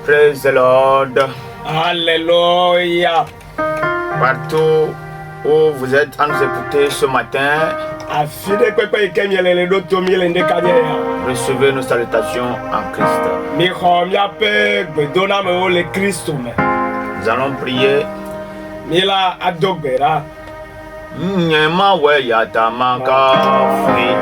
Praise the Lord. Alléluia. Partout où vous êtes à nous écouter ce matin, recevez nos salutations en Christ. Nous allons prier. Nyema we yatamaka free.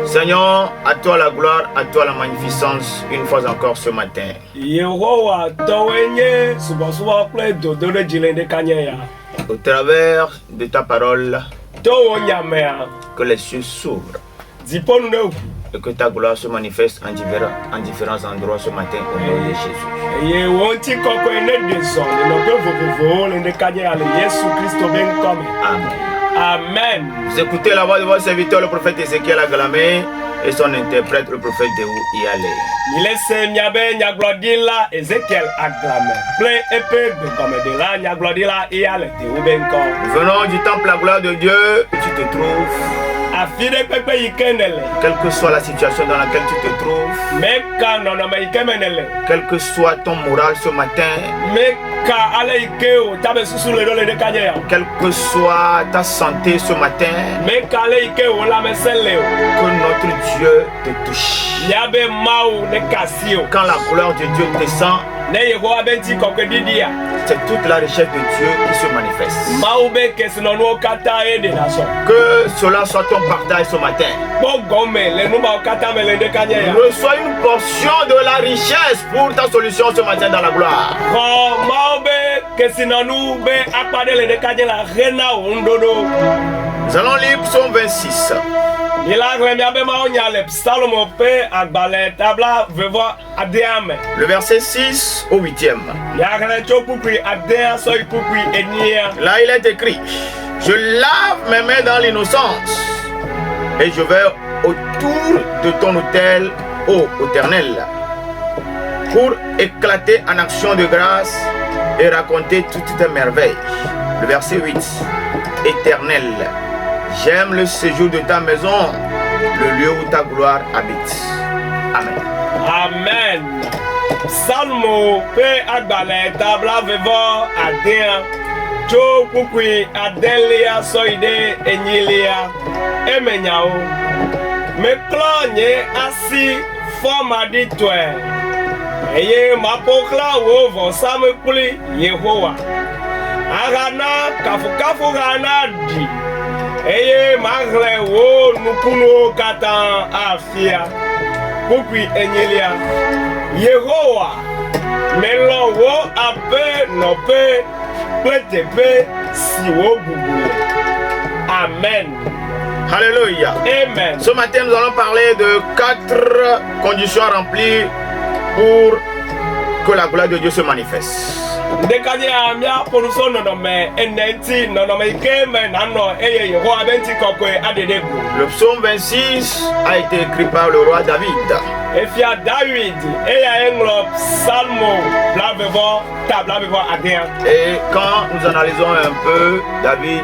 Seigneur, à toi la gloire, à toi la magnificence, une fois encore ce matin. Au travers de ta parole, que les cieux s'ouvrent et que ta gloire se manifeste en différents endroits ce matin au nom de Jésus. Amen. Amen. Vous écoutez la voix de votre serviteur, le prophète Ézéchiel Aglamé, et son interprète, le prophète Déou Iyalé. Nous venons du temple la gloire de Dieu, et tu te trouves. Quelle que soit la situation dans laquelle tu te trouves, quel que soit ton moral ce matin, quelle que soit ta santé ce matin, que notre Dieu te touche. Quand la gloire de Dieu descend, c'est toute la richesse de Dieu qui se manifeste. Que cela soit ton partage ce matin. Reçois une portion de la richesse pour ta solution ce matin dans la gloire. Nous allons lire Psaume 26. Le verset 6 au 8e. Là il est écrit: je lave mes mains dans l'innocence et je vais autour de ton autel, ô Éternel, pour éclater en action de grâce et raconter toutes tes merveilles. Le verset 8. Éternel, j'aime le séjour de ta maison, le lieu où ta gloire habite. Amen. Amen. Salmo pe agbale tabla vevo adea jo kukui adelia soide enyilia emenyao me klonye asi forma ditwe eye mapokla wo vo samekuli Yehowa agana kafukafu gana di eye magre wo nukuno katan afia kukui enyilia Yehowa melo wo ape nope pletepe siwo bubu. Amen. Alléluia. Amen. Ce matin, nous allons parler de 4 conditions remplies pour que la gloire de Dieu se manifeste. Ndekanye amia ponuso nonome enenti nonome ikeme nano eye Yehowa benti kokwe adedegu. Le psaume 26 a été écrit par le roi David. Efia David eya englo Salmo blavevo tablavevo adien. Et quand nous analysons un peu David,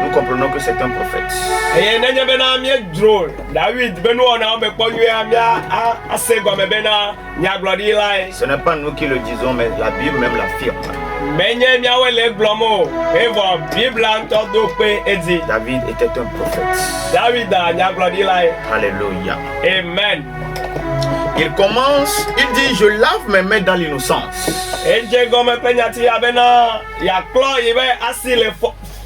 nous comprenons que c'est un prophète. Eye nenye bena mie drôle. David benu ona ombe kponyue amia asego me bena nyaglodi lai. Ce n'est pas nous qui le disons, mais la Bible même l'affirme. Menye miawe le glomo evo Bible antodo pe edi. David était un prophète. David a nyaglodi lai. Alléluia. Amen. Il commence, il dit, je lave mes mains dans l'innocence. Eje gome penyati abena ya klo ibe asi le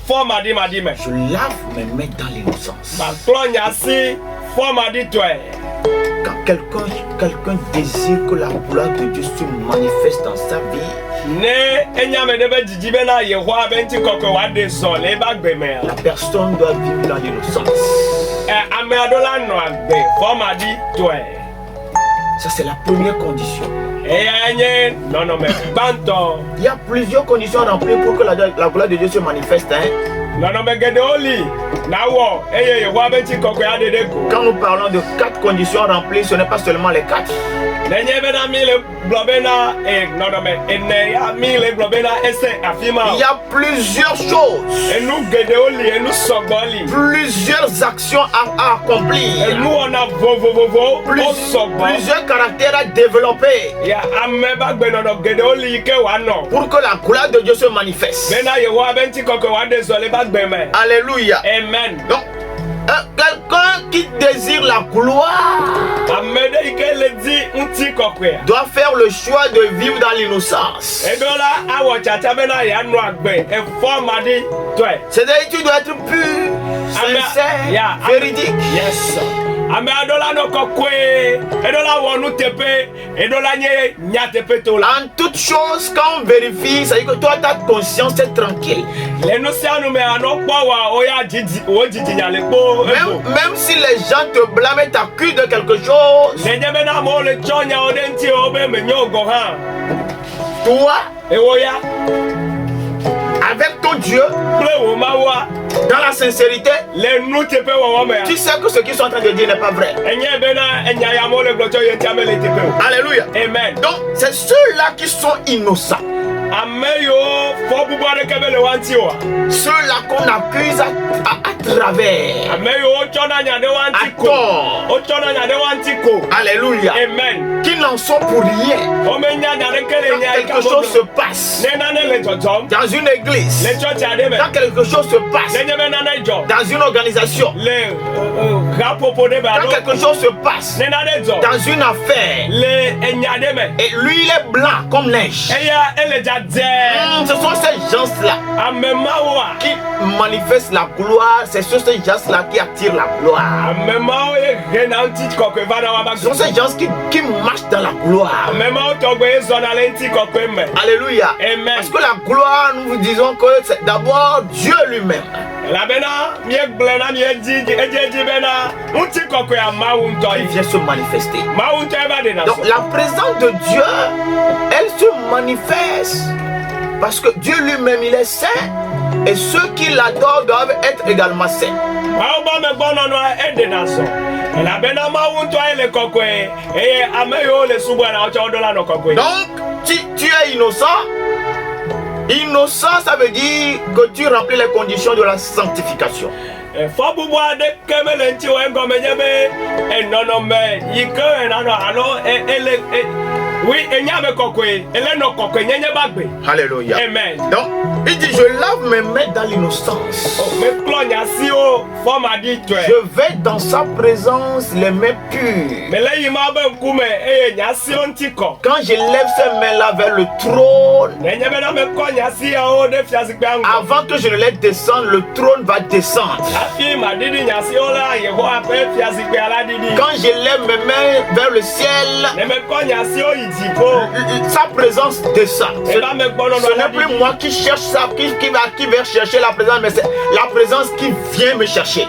forma di madime. Je lave mes mains dans l'innocence. Ma klo nyasi forma di toi. Quand quelqu'un désire que la gloire de Dieu se manifeste dans sa vie, Ne enyame debe jijibe na Yehowa benti koko wade son le bagbeme. la personne doit vivre dans l'innocence. Ame adola no agbe forma di toi. Ça, c'est la première condition. Eyenye nono me banto. Il y a plusieurs conditions à remplir pour que la gloire de Dieu se manifeste. Hein? Nono me gedeoli. Nawo eye Yehowa benti koko adedeko. Quand nous parlons de 4 conditions à remplir, ce n'est pas seulement les 4. Nenye bena mile globena nono me ene ya mile globena ese afima. Il y a plusieurs choses, Enu gedeoli enu sogoli. plusieurs actions à accomplir, Enu ona vovovovo o sogbo. plusieurs caractères à développer Ya ameba gbe nono gedeoli ike wano. pour que la gloire de Dieu se manifeste. Bena Yehowa benti koko wade zole bagbeme. Alléluia. Amen. Donc, quelqu'un qui désire la gloire Amede ike ledi unti kokwe. doit faire le choix de vivre dans l'innocence. Edola awo chacha bena ya no agbe. E forma di toi. C'est-à-dire que tu dois être pur, sincère, véridique. Yes. Ame adola no kokwe. Edola wonu tepe. Edola nye nya tepe tola. En toute chose, quand on vérifie, ça veut dire que toi, ta conscience est tranquille. Le no se anu me ano kwa oya jiji o jiji nya le po. Même si les gens te blâment et t'accusent de quelque chose, Nenye bena mo le chonya odenti obe me nyogo ha. toi, Ewoya. avec ton Dieu, Ple wo mawa. dans la sincérité, Le nu tepe wo wo me. tu sais que ce qu'ils sont en train de dire n'est pas vrai. Enye bena enya ya mo le glocho yeti amele tepe. Alléluia. Amen. Donc, c'est ceux-là qui sont innocents. Ameyo fo bubu ade kebele wanti wa. Ceux-là qu'on accuse à travers. Ameyo o chona nya de wanti À ko. tort. O chona nya de wanti ko. Alléluia. Amen. Qui n'en sont pour rien. O me nya nya de kele Quand nya quelque chose se passe Ne na ne le jojo. dans une église, Le church ade me. quand quelque chose se passe Ne be na na jo. dans une organisation, Le rapopo de ba quand no. quelque chose se passe Ne na de jo. dans une affaire, Le enya de me. et lui il est blanc comme neige. Eya ele jade. Ce sont ces gens-là Amema wa. qui manifestent la gloire. C'est sur ces gens-là qui attirent la gloire. Amema o e renanti kokwe vana wa ba. Ce sont ces gens qui marchent dans la gloire. Amema o togbe zona lenti kokwe me. Alléluia. Amen. Parce que la gloire, nous vous disons que c'est d'abord Dieu lui-même. La bena mie gblena mie ejeji bena unti kokwe ama Il untoi. vient se manifester. Ma unto eba de na Donc so. la présence de Dieu, elle se manifeste parce que Dieu lui-même, il est saint. Et ceux qui l'adorent doivent être également saints. Ma oba me gbono no ede na so. La bena ma unto ele kokwe. E ameyo le subo na ocha odola no kokwe. Donc, tu es innocent. Innocent, ça veut dire que tu remplis les conditions de la sanctification. Fo bubu ade kemele nti o engome nyebe enono me yike na no alo ele oui enyame kokwe ele no kokwe nyenye bagbe. Alléluia. Amen. Donc, il dit, je lave mes mains dans l'innocence. Me klonya si o forma di twe. Je vais dans sa présence les mains pures. Me le yima be nkume nya si onti ko. Quand je lève ces mains-là vers le trône, Nenye be na me konya si o de fiasi gbango. avant que je ne les descende, le trône va descendre. Afi ma didi nya si o la Yehowa pe fiasi gbe ala didi. Quand je lève mes mains vers le ciel, Ne me konya si o sa présence descend. Ce n'est plus moi qui cherche ça, qui va chercher la présence, mais c'est la présence qui vient me chercher.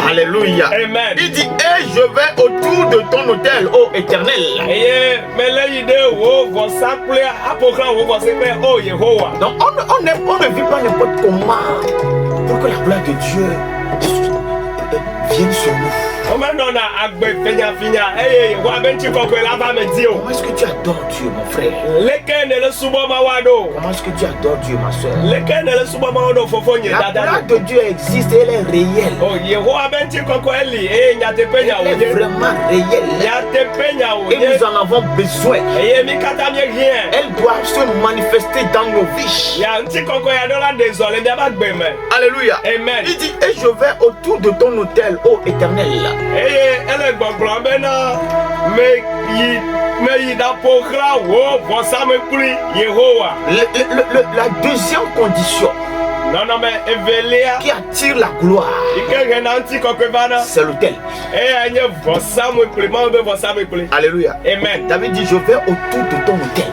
Alléluia. Amen. Il dit, et je vais autour de ton autel, ô Éternel. Donc on ne vit pas n'importe comment pour que la gloire de Dieu vienne sur nous. Comment est-ce que tu adores Dieu, mon frère? Comment est-ce que tu adores Dieu, ma soeur? La gloire de Dieu existe et elle est réelle. Elle est vraiment réelle. Et nous en avons besoin. Elle doit se manifester dans nos vies. Alléluia. Amen. Il dit, et je vais autour de ton autel, ô Éternel. La deuxième condition qui attire la gloire, c'est l'autel. Alléluia. Amen. David dit, je vais autour de ton autel.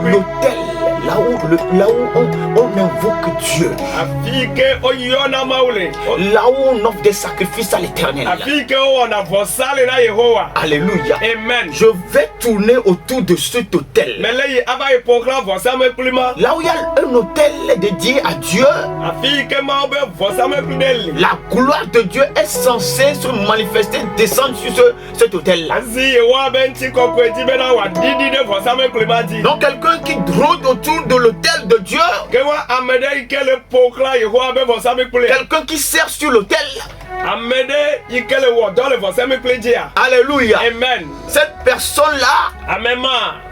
L'autel, là où on invoque Dieu, là où on offre des sacrifices à l'Éternel. Alléluia. Amen. Je vais tourner autour de cet autel. Là où il y a un autel dédié à Dieu, la gloire de Dieu est censée se manifester, descendre sur cet autel-là. Donc quelqu'un qui rôde autour de l'autel de Dieu, quelqu'un qui sert sur l'autel, alléluia. Amen. Cette personne-là,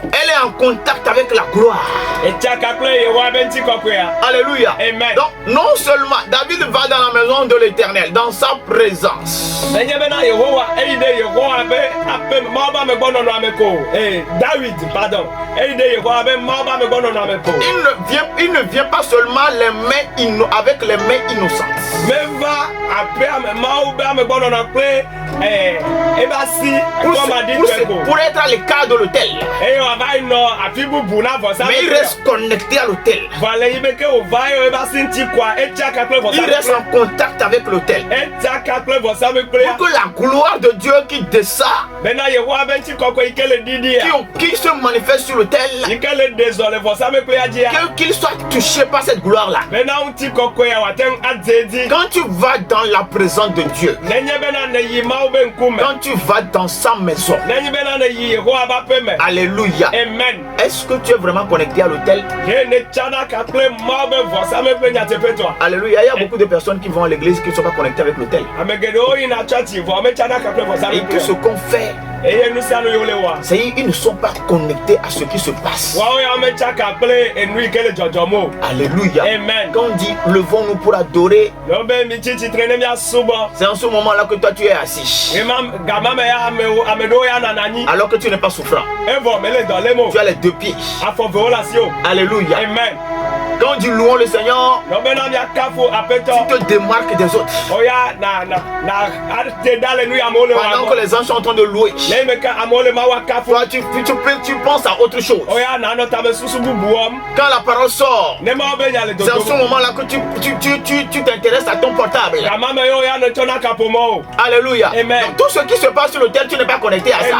elle est en contact avec la gloire. Alléluia. Amen. Donc non seulement David va dans la maison de l'Éternel, dans sa présence. Il ne vient pas seulement avec les mains innocentes. Pour être à l'écart de l'autel. Mais il reste connecté à l'autel. Il reste en contact avec l'autel. Pour que la gloire de Dieu qui descend, qui se manifeste sur l'autel, qu'il soit touché par cette gloire-là. Quand tu vas dans la présence de Dieu, quand tu vas dans sa maison, alléluia. Amen. Est-ce que tu es vraiment connecté à l'autel? Alléluia. Il y a beaucoup de personnes qui vont à l'église qui ne sont pas connectées avec l'autel. Et que ce qu'on fait, c'est qu'ils ne sont pas connectés à ce qui se passe. Alléluia. Amen. Quand on dit levons-nous pour adorer, c'est en ce moment-là que toi tu es assis. Alors que tu n'es pas souffrant. Tu as les deux pieds. Alléluia. Amen. Quand on dit louons le Seigneur, tu te démarques des autres. Pendant que les gens sont en train de louer, toi tu penses à autre chose. Quand la parole sort, c'est en ce moment-là que tu t'intéresses à ton portable. Alléluia. Donc, tout ce qui se passe sur l'autel, tu n'es pas connecté à ça.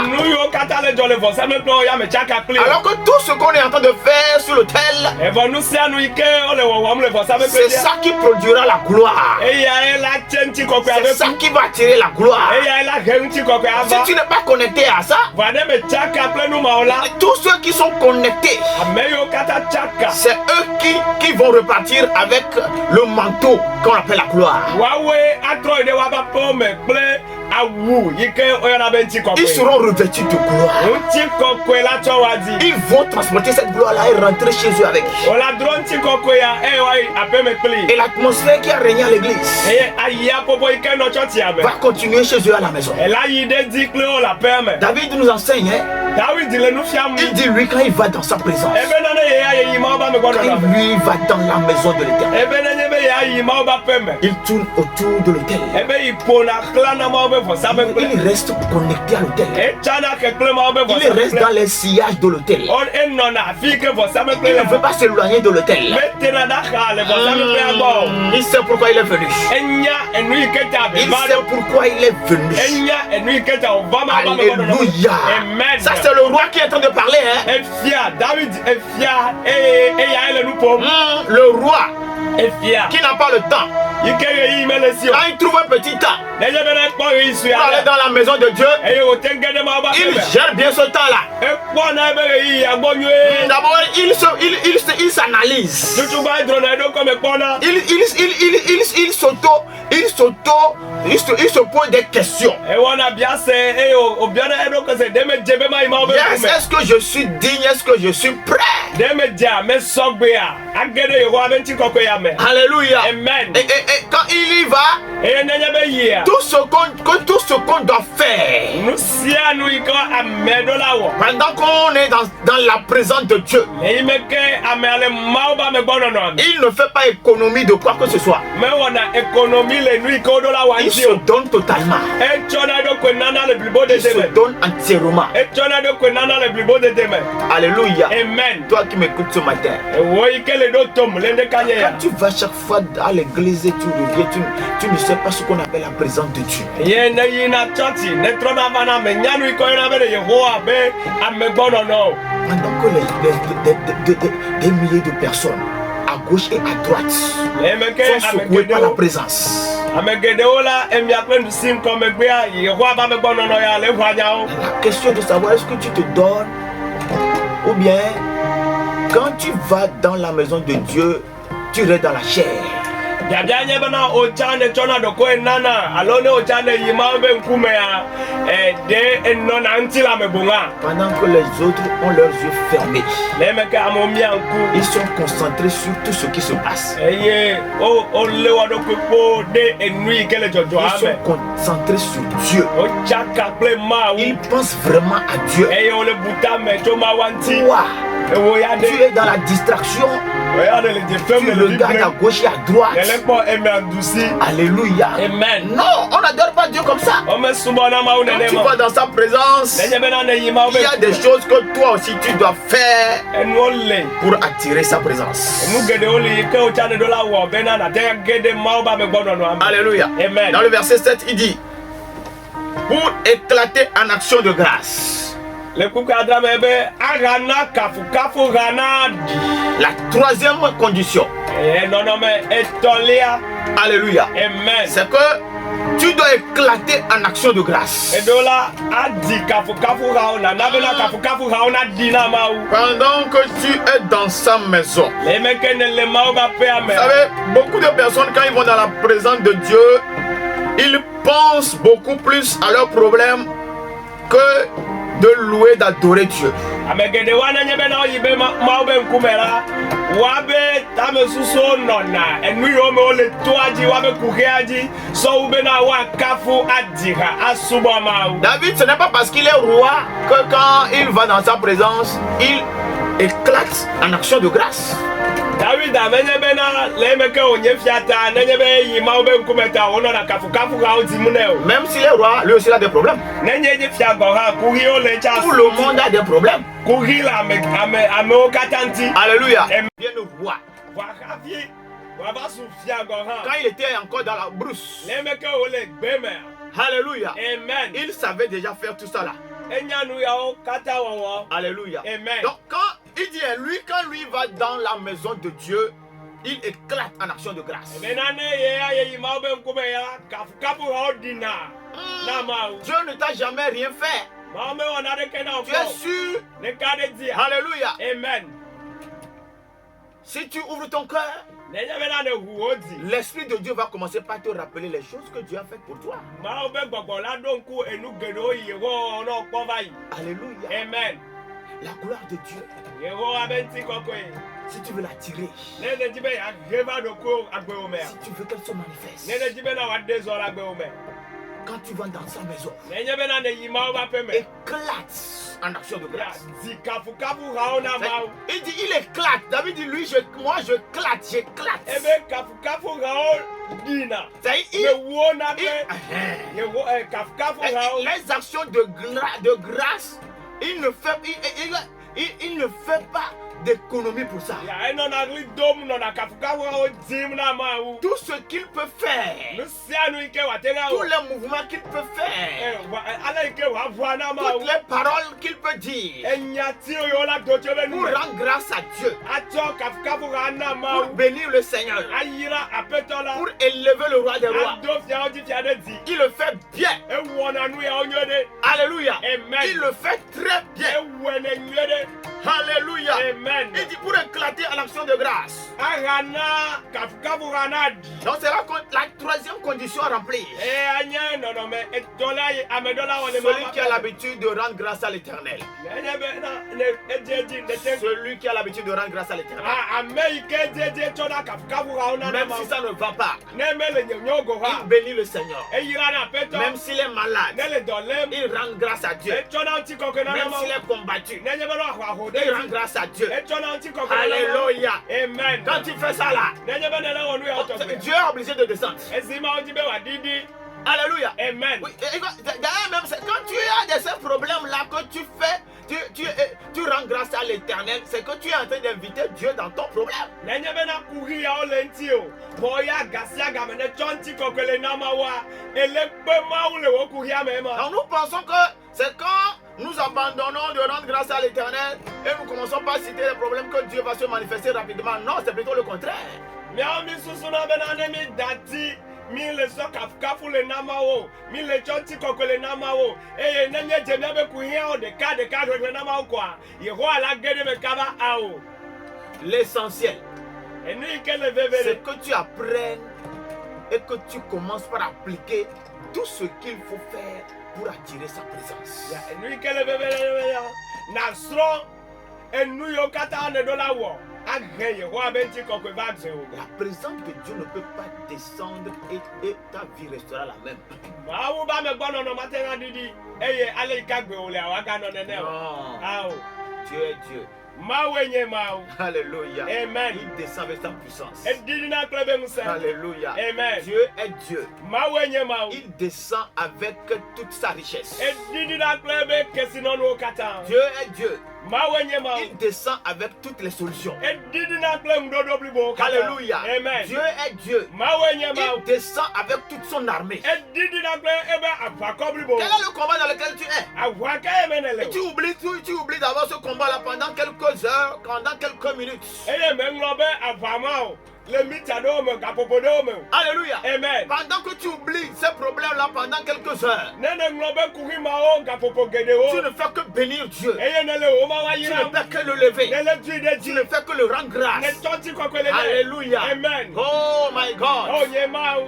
Alors que tout ce qu'on est en train de faire sur l'autel, c'est ça qui produira la gloire. C'est ça qui va attirer la gloire. Si tu n'es pas connecté à ça, tous ceux qui sont connectés, c'est eux qui vont repartir avec le manteau qu'on appelle la gloire. Ils seront revêtus de gloire. Ils vont transporter cette gloire-là et rentrer chez eux avec. Et l'atmosphère qui a régné à l'église va continuer chez eux à la maison. David nous enseigne, il dit lui quand il va dans sa présence, quand lui va dans la maison de l'Éternel, Il tourne autour de l'autel. Il reste connecté à l'autel. Il reste dans les sillages de l'autel. Il ne veut pas s'éloigner de l'autel. Il sait pourquoi il est venu. Il sait pourquoi il est venu. Alléluia. Ça c'est le roi qui est en train de parler. Hein? Le roi qui n'a pas le temps. Quand il trouve un petit temps pour aller dans la maison de Dieu, il gère bien ce temps-là. D'abord, il s'analyse. Il se pose des questions. Est-ce que je suis digne? Est-ce que je suis prêt? Alléluia. Amen. Et quand il y va, tout ce qu'on doit faire, pendant qu'on est dans la présence de Dieu, il ne fait pas économie de quoi que ce soit. Il se donne totalement. Il se donne entièrement. Alléluia. Amen. Toi qui m'écoutes ce matin, quand tu vas chaque fois à l'église et tu reviens, tu ne sais pas ce qu'on appelle la présence de Dieu. Pendant que des milliers de personnes à gauche et à droite sont secouées par la présence. La question de savoir est-ce que tu te donnes ou bien quand tu vas dans la maison de Dieu, tu restes dans la chair. Pendant que les autres ont leurs yeux fermés, ils sont concentrés sur tout ce qui se passe. Ils sont concentrés sur Dieu. Ils pensent vraiment à Dieu. Toi, tu es dans la distraction. Tu regardes à gauche et à droite. Alléluia. Amen. Non, on n'adore pas Dieu comme ça. Quand tu vas dans sa présence, il y a des choses que toi aussi tu dois faire pour attirer sa présence. Alléluia. Amen. Dans le verset 7, il dit pour éclater en action de grâce. La troisième condition, alléluia, c'est que tu dois éclater en action de grâce. Pendant que tu es dans sa maison. Vous savez, beaucoup de personnes quand ils vont dans la présence de Dieu, ils pensent beaucoup plus à leurs problèmes que de louer, d'adorer Dieu. David, ce n'est pas parce qu'il est roi que quand il va dans sa présence, il éclate en action de grâce. Même s'il est roi, lui aussi a des problèmes. Tout le monde a des problèmes. Alléluia. Bien le roi. Quand il était encore dans la brousse. Alléluia. Amen. Il savait déjà faire tout ça là. Alléluia. Amen. Donc quand il dit lui, quand lui va dans la maison de Dieu, il éclate en action de grâce. Dieu ne t'a jamais rien fait. Tu es sûr? Alléluia. Amen. Si tu ouvres ton cœur, l'Esprit de Dieu va commencer par te rappeler les choses que Dieu a faites pour toi. Alléluia. Amen. La gloire de Dieu. Si tu veux l'attirer, si tu veux qu'elle se manifeste, quand tu vas dans sa maison, nenye be na ne yi mawo ba pe me éclate en action de ya grâce. zi kafu ha ona mawo Il dit, il éclate. David dit, lui, moi, j'éclate. ebe kafu ha o dina C'est-à-dire, be wo na be ye wo kafu ha o les actions de grâce, il ne fait pas d'économie pour ça. ya eno na gli dom no na kafu ha o dim na mawo Tout ce qu'il peut faire, no sia no ike wa tenga tous o les mouvements qu'il peut faire, ala ike wa voa na mawo toutes les paroles qu'il peut dire enya ti o yo la do chebe pour nu rendre grâce à Dieu, acho kafu ha na pour mawo bénir le Seigneur, ayira apeto la pour élever le roi des rois. ado fia o ti fia de di Il le fait bien. e wo na nu ya onyo de Alléluia. Amen. Il le fait très e bien. wo ne nyede Alléluia. amen Il dit pour éclater en action de grâce. agana kafu ha na di Donc c'est la troisième condition à remplir. e anya no no me e dola ye amedola wo le Celui qui a l'habitude de rendre grâce à l'Éternel. nenye be na ne ejeji ne te Celui qui a l'habitude de rendre grâce à l'Éternel. ameike jeje choda kafu ha ona na Même ma si ça ne va pas, ne mele nyogo ha il bénit le Seigneur. e yira na peto Même s'il est malade, ne le dolem il rend grâce à Dieu. e choda ti kokwe na Même ma s'il est combattu, nenye be lo ahwa il rend grâce à Dieu. e choda ti kokwe na Alléluia. amen Quand tu fais ça là, nenye be na wonu ya to Dieu est obligé de descendre. ezima oji be wa didi Alléluia. amen Oui, d'ailleurs même, quand tu as de ces problèmes-là que tu fais, tu rends grâce à l'Éternel, c'est que tu es en train d'inviter Dieu dans ton problème. nenye be na kuhi ya ole nti o boya gasia ga me ne chonti kokele na ma wa ele pe ma ule wo kuhi ame ma Donc nous pensons que c'est quand nous abandonnons de rendre grâce à l'Éternel et nous commençons pas à citer les problèmes que Dieu va se manifester rapidement. Non, c'est plutôt le contraire. mi a mi susu na be na ne mi dati mi le so kafu le na ma wo mi le chonti kokele na ma wo e nenye je mi be kuhi ya o de ka le na ma wo kwa yeho ala gede me kaba a o L'essentiel, enu ike le vevele c'est que tu apprennes et que tu commences par appliquer tout ce qu'il faut faire pour attirer sa présence. ya enu ike le vevele ya na sro enu yo kata ne do la wo aghe yeho abenti kokwe va gze o La présence de Dieu ne peut pas descendre et ta vie restera la même. awu ba me gbono no matenga didi eye ale ikagbe ole awaga no nene o Non, awo Dieu est Dieu. mawenye mawu Alléluia. Amen. Il descend avec sa puissance. edidi na klebe musa Alléluia. Amen. Dieu est Dieu. mawenye mawu Il descend avec toute sa richesse. edidi na klebe kesi no no kata Dieu est Dieu. mawenye mawu Il descend avec toutes les solutions. edidi na klebe mdodo blibo kata Alléluia. Amen. Dieu est Dieu. mawenye Il mawu descend avec toute son armée. edidi na klebe ebe afako blibo Quel est le combat dans lequel tu es? awaka emenele Et tu oublies d'avoir ce combat-là pendant quelques heures, pendant quelques minutes. eye me nglobe afama o le mita do me kapopo do me Alléluia. Amen. Pendant que tu oublies ces problèmes-là pendant quelques heures, nene nglobe kuhi ma o kapopo gede o tu ne fais que bénir Dieu. eye nele o ma wa Tu yira ne fais que le lever. nele tu de Tu ji ne fais que le rendre ne grâce. tonti kokwele ne Alléluia. amen Oh my God. o ye ma o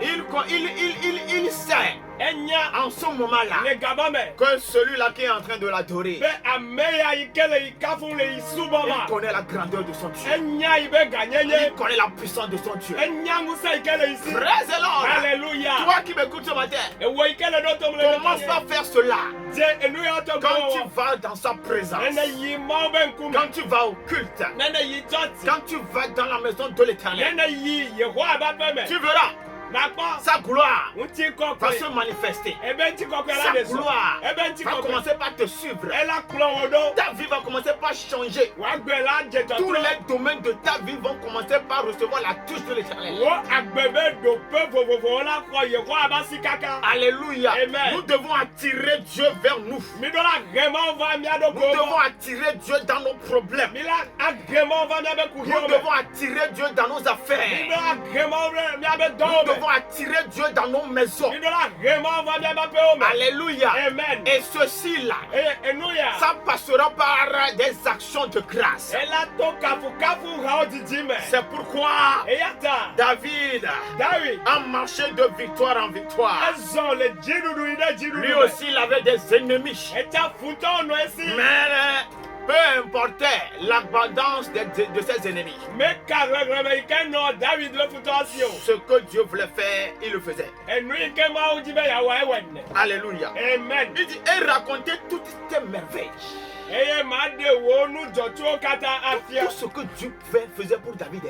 Il sait enya en ce moment-là le gaba me que celui-là qui est en train de l'adorer, be ameya ikele ikafun le isuba il ma connaît la grandeur de son Dieu. enya ibe ganyenye Il connaît la puissance de son Dieu. enya musa ikele isi Praise the Lord. Alléluia. Toi qui m'écoutes ce matin, ewo ikele do to mle commence par faire cela. je enu ya to Quand tu go vas dans sa présence, nene yi ma be nkume quand tu vas au culte, nene yi choti quand tu vas dans la maison de l'Éternel, nene yi yeho aba pe me tu verras na pa sa gloire unti va kokwe se manifester. ebe nti kokwe Sa la de so gloire ebe nti va kokwe commencer par te suivre. ela klon odo Ta vie va commencer par changer. wa gbe la je to Tous les domaines de ta vie vont commencer par recevoir la touche de l'Éternel. wo agbebe do pe fofofo la ko yeho aba si kaka Alléluia. Amen. Nous devons attirer Dieu vers nous. mi do la gema va mi ado Nous ko devons attirer Dieu dans nos problèmes. mi la agema va mi abe kuhi Nous o devons attirer Dieu dans nos mi do affaires. la gema mi abe do Nous me devons attirer Dieu dans nos maisons. mi do la gema va mi abe pe o me Alléluia. amen Et ceci-là, enuya ça passera par des actions de grâce. ela to kafu ha o didi me C'est pourquoi eyata David dawi a marché de victoire en victoire. ezo le jidudu ide jidudu Lui aussi, il avait des ennemis. eta futo no esi Mais peu importait l'abondance de ses ennemis. Ce que Dieu voulait faire, il le faisait. Alléluia. Amen. Il dit, et racontait toutes tes merveilles. Tout ce que Dieu faisait pour David.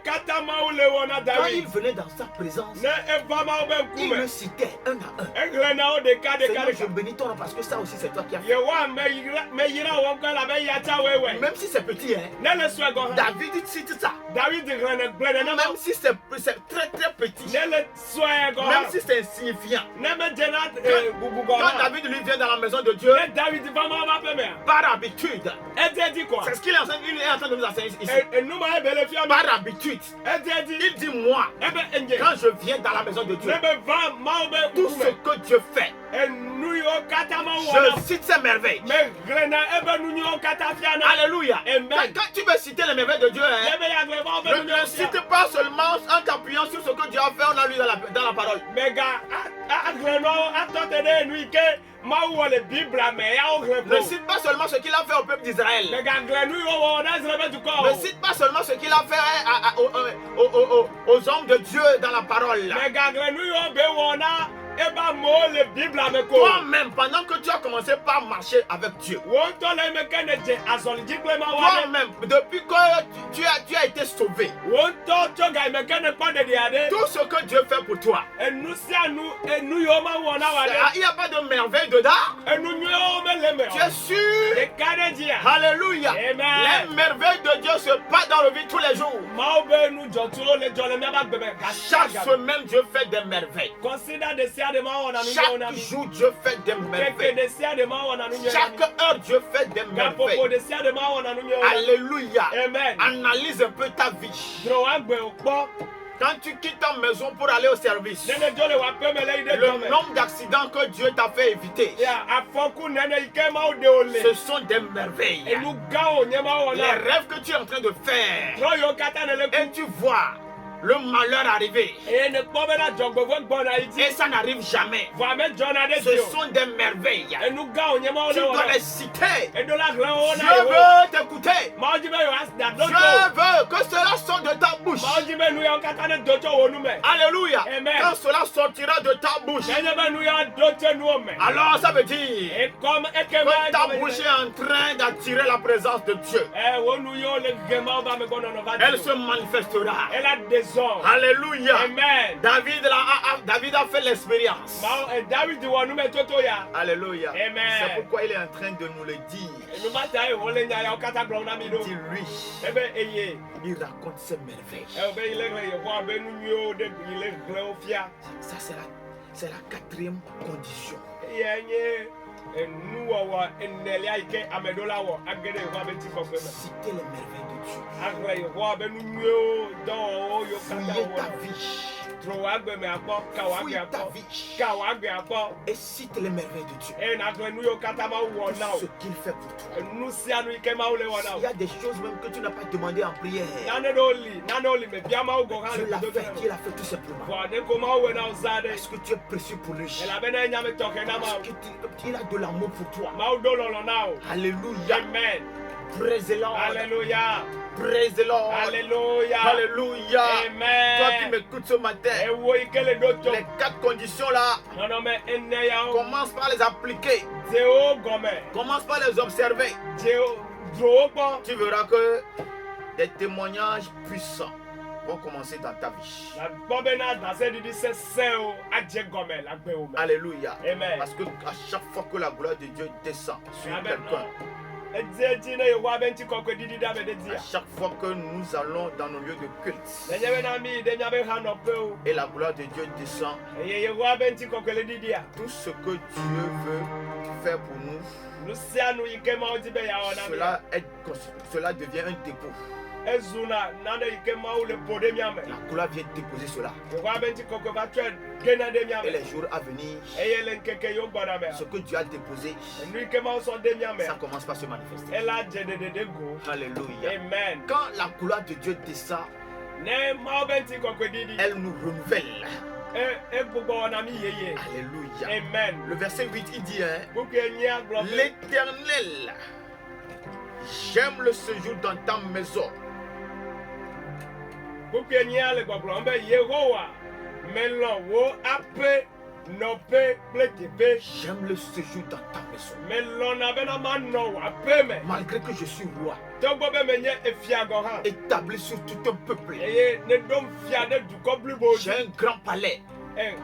Quand il venait dans sa présence, il le citait un à un. Seigneur, je bénis ton nom parce que ça aussi c'est toi qui as fait. Même si c'est petit, hein, David cite ça. Même si c'est très très petit. Même si c'est insignifiant. Quand David lui vient dans la maison de Dieu, par habitude, c'est ce qu'il est en train de nous enseigner ici. Par habitude, il dit moi, quand je viens dans la maison de Dieu, tout ce que Dieu fait, je cite ces merveilles. Alléluia. Quand tu veux citer les merveilles de Dieu, ne cite pas seulement en t'appuyant sur ce que Dieu a fait, on a lu dans la parole. Ne cite pas seulement ce qu'il a fait au peuple d'Israël. Ne cite pas seulement ce qu'il a fait aux hommes de Dieu dans la parole. Toi-même, pendant que tu as commencé par marcher avec Dieu, toi-même, depuis que tu as été sauvé, tout ce que Dieu fait pour toi, il n'y a pas de merveille dedans. Tu es sûr? Alléluia. Les merveilles de Dieu se passent dans le vide tous les jours. Chaque semaine, Dieu fait des merveilles. Chaque jour, Dieu fait des merveilles. Chaque heure, Dieu fait des merveilles. Alléluia. Analyse un peu ta vie. Quand tu quittes ta maison pour aller au service, le nombre d'accidents que Dieu t'a fait éviter, ce sont des merveilles. Les rêves que tu es en train de faire, et tu vois le malheur arriver, et ça n'arrive jamais. Ce sont des merveilles. Tu dois les citer. Je veux t'écouter. Je veux que cela sorte de ta bouche. Alléluia. Quand cela sortira de ta bouche, alors ça veut dire que ta bouche est en train d'attirer la présence de Dieu. Elle se manifestera. Alléluia. Amen. David a fait l'expérience. Alléluia. C'est pourquoi il est en train de nous le dire. Il dit lui, il raconte ses merveilles. Ça c'est la quatrième condition. Citer les merveilles de Dieu. Fouiller ta vie. Fouille ta vie et cite les merveilles de Dieu. Ce qu'il fait pour toi. Il y a des choses même que tu n'as pas demandé en prière. Dieu l'a fait tout simplement. Parce que tu es précieux pour lui. Parce qu'il a de l'amour pour toi. Alléluia. Amen. Praise the Lord. Alléluia. Praise the Lord. Alléluia. Alléluia. Amen. Toi qui m'écoutes ce matin, les 4 conditions là, commence par les appliquer. Commence par les observer. Tu verras que des témoignages puissants vont commencer dans ta vie. Alléluia. Amen. Parce que à chaque fois que la gloire de Dieu descend sur quelqu'un, à chaque fois que nous allons dans nos lieux de culte et la gloire de Dieu descend, tout ce que Dieu veut faire pour nous, cela devient un dépôt. La gloire vient déposer cela. Et les jours à venir, ce que Dieu a déposé, ça commence par se manifester. Alléluia. Amen. Quand la gloire de Dieu descend, elle nous renouvelle. Alléluia. Amen. Le verset 8, il dit, hein, l'Éternel J'aime le séjour dans ta maison. Bukenya le gbɔgblɔ be Yehowa melɔ wo aƒe nɔƒe kple teƒe. J'aime le séjour dans ta maison. Melɔna bena manɔ wò aƒe me. Malgré que je suis roi, Togbɔ be menye efia gɔ hã. établi sur tout un peuple. Eye ne ɖom fia ɖe dukɔ blibo J'ai dzi. un grand palais.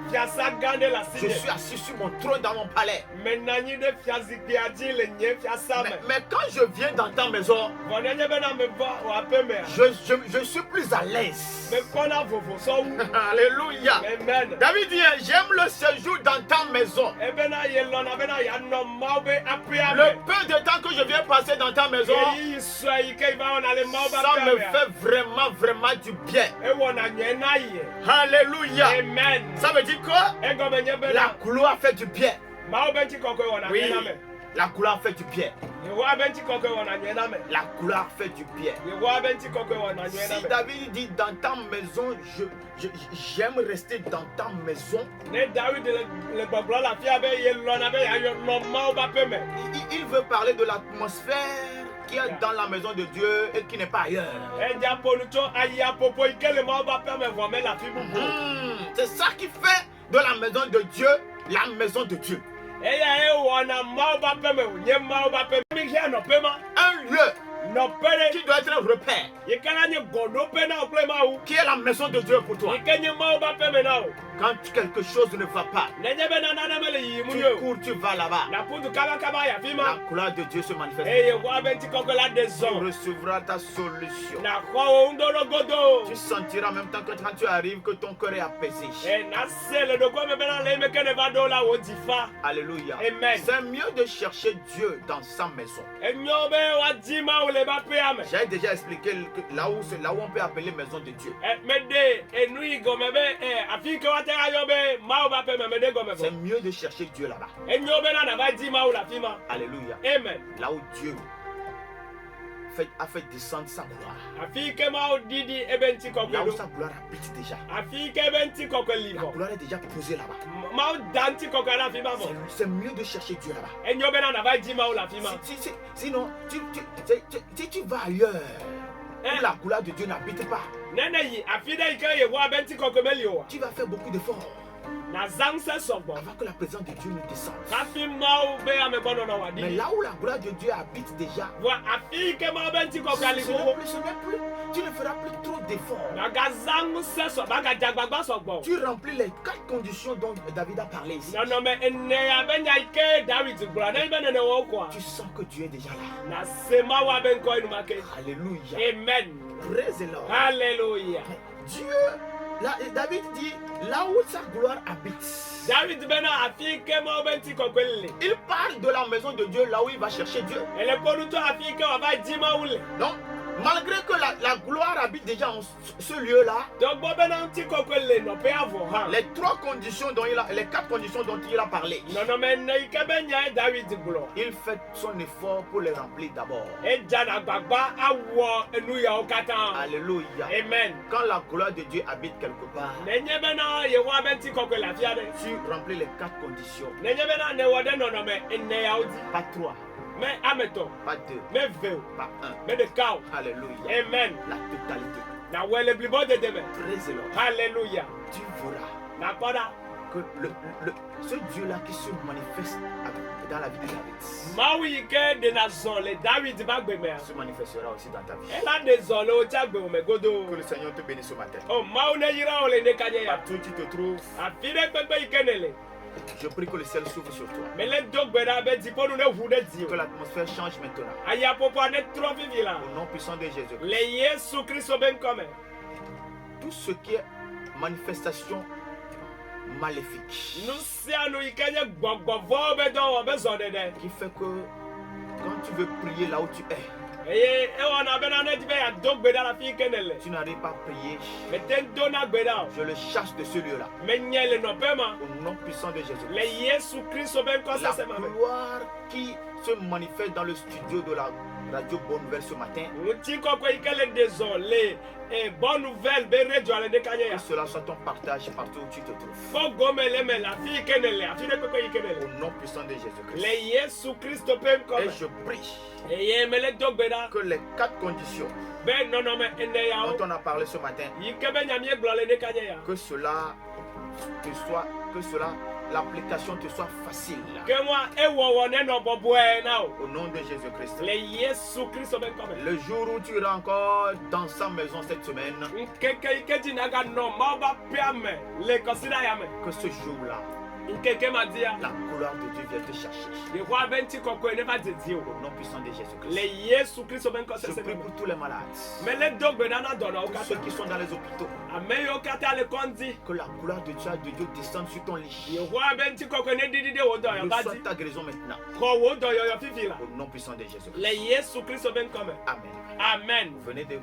Fiasa gã ɖe le asi Je nye. suis assis sur mon trône dans mon palais. Mena anyi ɖe fiazikpuia dzi le nye fiasa me. Mais quand je viens dans ta maison, Vɔ nenye bena meva wò aƒe mea, je suis plus à l'aise. mekpɔna vovosɔwu. Alléluia. Amen. David dit, j'aime le séjour dans ta maison. Ebena yelɔna bena yeanɔ Mawu be aƒea Le me. peu de temps que je viens passer dans ta maison, Yeyi sue yi ke va wɔna le Mawu be ça me aƒea mea, fait vraiment du bien. ewɔna nye na ye. Alléluia. Amen. Ça veut dire quoi? Egɔme nye La bena couloir fait du bien. Mawu be ŋutikɔkɔe wɔna Oui, nye na me. la couloir fait du bien. Yehowa be ŋutikɔkɔe wɔna nye na me. La couloir fait du bien. Yehowa be ŋutikɔkɔe wɔna nye na Si me. David dit dans ta maison, j'aime rester dans ta maison, Ne David le gbɔgblɔ le afia be yelɔna be yeanɔ Mawu be aƒe me. il veut parler de l'atmosphère qui est dans la maison de Dieu et qui n'est pas ailleurs. Edza ƒonu tso ayaƒoƒo yi ke le Mawu be aƒea me vɔ me le afi bubu. C'est ça qui fait de la maison de Dieu la maison de Dieu. Eya ye wɔna Mawu be aƒe me wònye Mawu be aƒe me. Mi hia nɔƒe ma. Un lieu Nɔƒe ɖe qui doit être un repère, yi ke la nye gɔɖoƒe na wò kple Mawu. qui est la maison de Dieu pour toi. Yi ke nye Mawu be aƒe me na wò. Quand quelque chose ne va pas, Nenye be nane mele yiyim tu nyuie o. cours, tu vas là-bas. Naƒudu kabakaba yi afi La ma. gloire de Dieu se manifeste. Eye Yehowa be ŋutikɔkɔe la ɖe Tu zɔ. recevras ta solution. Naxɔ wo ŋdɔ godo. Tu sentiras en même temps que quand tu arrives que ton cœur est apaisé. Nase le ɖokuo me bena le yi me ke ne va ɖo la wò dzi fa. Alléluia. Amen. C'est mieux de chercher Dieu dans sa maison. Enyo be woadi Mawu le be aƒea me. J'ai déjà expliqué là où on peut appeler maison de Dieu. Mede enu yi gɔme be afi ke woate ayɔ be Mawu be aƒe me mede gɔme C'est vɔ. mieux de chercher Dieu là-bas. Enyo bena nava di Mawu le afi ma. Alléluia. Amen. Là où Dieu a fait descendre sa gloire. Afi ke Mawu didi ebe Là ŋutikɔkɔe où ɖo. sa gloire habite déjà. Afi ke ebe ŋutikɔkɔe li La vɔ. gloire est déjà posée là-bas. Mawu da ŋutikɔkɔe ɖe afi ma vɔ. C'est mieux de chercher Dieu là-bas. Enyo bena nava di Mawu le afi ma. Sinon, si tu vas ailleurs, où la gloire de Dieu n'habite pas, Nene yi afi ɖe yi ke Yehowa be ŋutikɔkɔe meli o. tu vas faire beaucoup d'efforts Naza ŋusẽ sɔgbɔ. avant que la présence de Dieu ne descende. Hafi Mawu be amegbɔnɔnɔ Mais wòaɖi. là où la gloire de Dieu habite déjà, Vɔ afi yi ke Mawu be ŋutikɔkɔe li ce n'est xoxo. plus, tu ne feras plus trop d'efforts. Magaza ŋusẽ sɔ magadze agbagba sɔgbɔ. Tu remplis les 4 conditions dont David a parlé ici. Nɔnɔme enea be nya yi ke David gblɔ ne be nene wɔ koa. Tu sens que Dieu est déjà là. Nase Mawu abe ŋkɔ enumake. Alléluia. Amen. Praise the Lord. Hallelujah. Dieu, là, David dit, là où sa gloire habite. David bena afi yi ke Mawu be ŋutikɔkɔe li. Il parle de la maison de Dieu, là où il va chercher Dieu. Ele ƒonu tso afi yi ke wòava di Mawu le. Donc, malgré que la gloire habite déjà en ce lieu-là, Togbɔ bena ŋutikɔkɔe le nɔƒea vɔ hã. les 4 conditions dont il a parlé, Nɔnɔme ene yi ke be nya ye David gblɔ. il fait son effort pour les remplir d'abord. Edzana agbagba awɔ enu yawo katã. Alléluia. Amen. Quand la gloire de Dieu habite quelque part, Nenye bena Yehowa be ŋutikɔkɔe le afi aɖe. tu remplis les 4 conditions. Nenye bena ne wɔ ɖe nɔnɔme ene yawo dzi. Pas 3, Me ame tɔ, pas 2, me ve o, pas 1. me ɖeka o. Alléluia. Amen. La totalité. Na wɔe le blibɔ dede me. Praise the Lord. Hallelujah. Tu verras Na kpɔ ɖa. que ce Dieu-là qui se manifeste dans la vie de David Mawu yi ke ɖena zɔ le David ƒe agbe mea. se manifestera aussi dans ta vie. Ela ɖe zɔ le wo tsi agbe me Que godo. le Seigneur te bénisse ce matin. O Mawu ne yra wo le nekadze ya. Partout où tu te trouves, Afi ɖe kpekpe yi ke ne le. je prie que le ciel s'ouvre sur toi. Mele do gbe ɖa be dziƒonu ne ʋu ɖe dzi Que o. l'atmosphère change maintenant. Ayaƒoƒoa ne trɔ vivi la. Au nom puissant de Jésus. Le Yesu Kristo be ŋkɔ me. Tout ce qui est manifestation maléfique, Nu sia nu yi ke nye gbɔgbɔvɔwo be dɔwɔ be zɔɖeɖe. qui fait que quand tu veux prier là où tu es, Eye ewɔna bena ne di be yeado gbe ɖa le afi yi ke ne le. tu n'arrives pas à prier, Mete ŋu dona gbe ɖa o. je le chasse de ce lieu-là. Menye le nɔƒe ma. Au nom puissant de Jésus. Le Yesu Kristo be ŋkɔ La sese ma me. gloire qui se manifeste dans le studio de la radio Bonne Nouvelle ce matin. Uti koko ikele désolé. Et bonne nouvelle, bere joale de kanye Que ya. cela soit ton partage partout où tu te trouves. Fo gomele me la fi kenele, afi de koko ikenele. Au nom puissant de Jésus-Christ. Le Yesu Christo pem Et kome. je prie E ye mele dogbeda. que les 4 conditions Ben non non me ene ya dont o. on a parlé ce matin, Ikebe nyamie glole de kanye ya. que cela l'application te soit facile. Ke moi e wowo ne no boboe na o. Au nom de Jésus-Christ. Le Yesu Christo pem kome. Le jour où tu iras encore dans sa maison cette semaine, Nkeke ikeji naga no ma ba piame. Le consider ya me. que ce jour-là, Nkeke ma dia. la gloire de Dieu vienne te chercher. Le roi benti koko ne va te dire. Au nom puissant de Le Jésus-Christ. Yesu Christo pem kose Je se prie pem. pour tous les malades, Mais les dogbeda na dona o tous kata. ceux qui sont dans les hôpitaux, Ameyo kata le kondi. que la gloire de Dieu descende sur ton lit. Yehowa benti koko ne didi wo do yo Reçois badi. ta guérison maintenant. Ko wo do yo yo fifi la. Au nom puissant de Jésus-Christ. Le Yesu Christo ben comme. Amen. Amen. Vous venez de